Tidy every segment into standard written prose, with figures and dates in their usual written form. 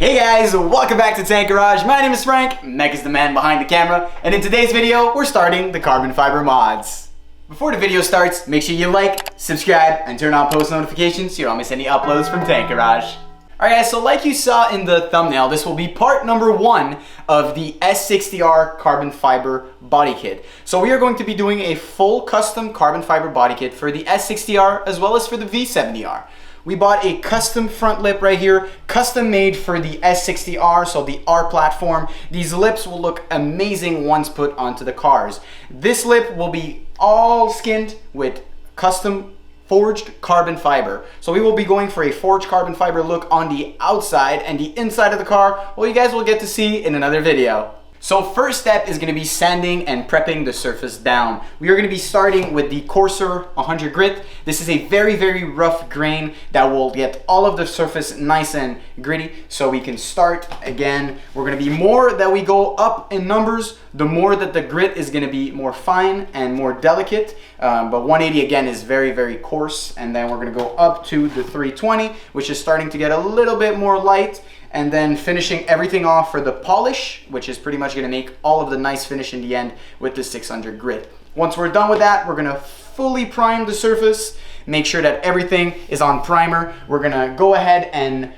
Hey guys, welcome back to Tank Garage. My name is Frank, Meg is the man behind the camera, and in today's video, we're starting the carbon fiber mods. Before the video starts, make sure you like, subscribe, and turn on post notifications so you don't miss any uploads from Tank Garage. Alright guys, so like you saw in the thumbnail, this will be part number 1 of the S60R carbon fiber body kit. So we are going to be doing a full custom carbon fiber body kit for the S60R as well as for the V70R. We bought a custom front lip right here, custom made for the S60R, so the R platform. These lips will look amazing once put onto the cars. This lip will be all skinned with custom forged carbon fiber. So we will be going for a forged carbon fiber look on the outside, and the inside of the car, well, you guys will get to see in another video. So first step is going to be sanding and prepping the surface down. We are going to be starting with the Coarser 100 grit. This is a very rough grain that will get all of the surface nice and gritty. So we can start again. We're going to be more that we go up in numbers, the more that the grit is going to be more fine and more delicate. But 180 again is very coarse. And then we're going to go up to the 320, which is starting to get a little bit more light. And then finishing everything off for the polish, which is pretty much gonna make all of the nice finish in the end with the 600 grit. Once we're done with that, we're gonna fully prime the surface, make sure that everything is on primer. We're gonna go ahead and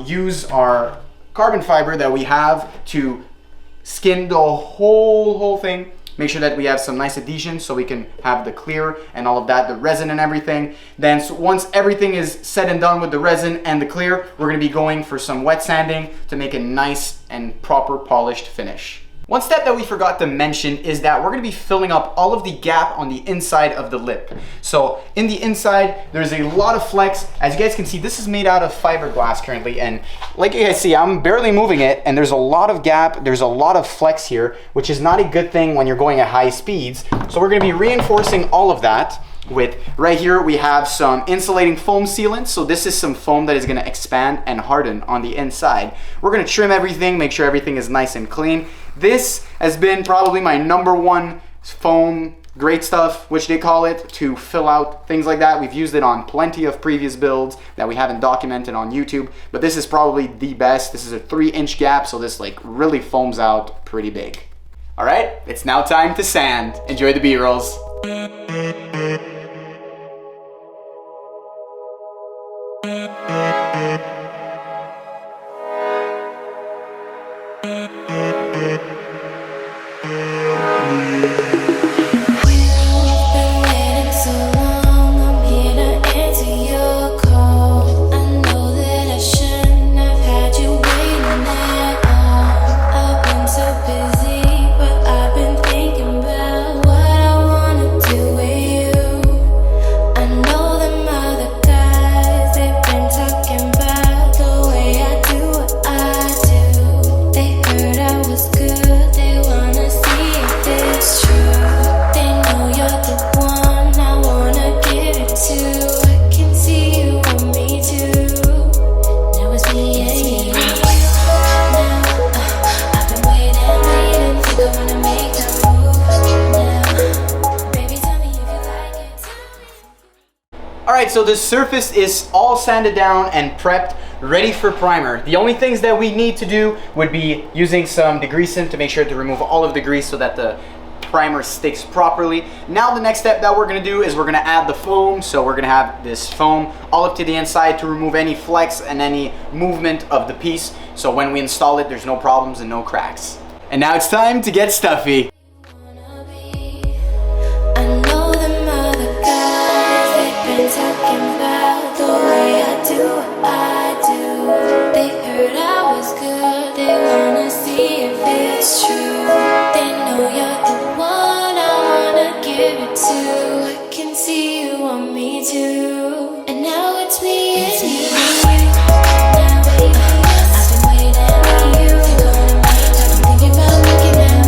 use our carbon fiber that we have to skin the whole thing. Make sure that we have some nice adhesion so we can have the clear and all of that, the resin and everything. Then once everything is said and done with the resin and the clear, we're gonna be going for some wet sanding to make a nice and proper polished finish. One step that we forgot to mention is that we're gonna be filling up all of the gap on the inside of the lip. So in the inside, there's a lot of flex. As you guys can see, this is made out of fiberglass currently, and like you guys see, I'm barely moving it, and there's a lot of gap, there's a lot of flex here, which is not a good thing when you're going at high speeds. So we're gonna be reinforcing all of that with, right here we have some insulating foam sealant. So this is some foam that is going to expand and harden on the inside. We're going to trim everything, make sure everything is nice and clean. This has been probably my #1 foam, great stuff, which they call it, to fill out things like that. We've used it on plenty of previous builds that we haven't documented on YouTube, but this is probably the best. This is a 3-inch gap, so this like really foams out pretty big. All right, it's now time to sand. Enjoy the B-rolls. Alright, so the surface is all sanded down and prepped, ready for primer. The only things that we need to do would be using some degreasant to make sure to remove all of the grease so that the primer sticks properly. Now the next step that we're going to do is we're going to add the foam. So we're going to have this foam all up to the inside to remove any flex and any movement of the piece. So when we install it, there's no problems and no cracks. And now it's time to get stuffy. Talking about the way I do what I do. They heard I was good, they wanna see if it's true. They know you're the one I wanna give it to. I can see you want me too. And now it's me and you. Now baby, I've been waiting for you. I'm thinking about looking now.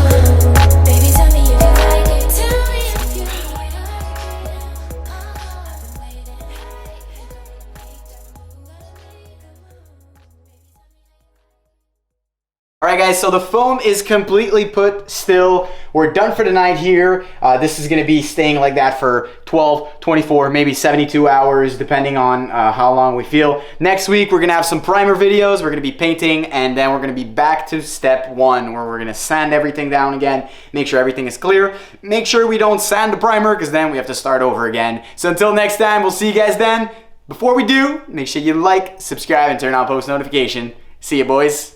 Baby, tell me if you like it. Tell me if you like it. Alright Alright guys, so the foam is completely put still. We're done for the night here. This is going to be staying like that for 12, 24, maybe 72 hours, depending on how long we feel. Next week, we're going to have some primer videos. We're going to be painting, and then we're going to be back to step one, where we're going to sand everything down again, make sure everything is clear. Make sure we don't sand the primer, because then we have to start over again. So until next time, we'll see you guys then. Before we do, make sure you like, subscribe, and turn on post notification. See you, boys.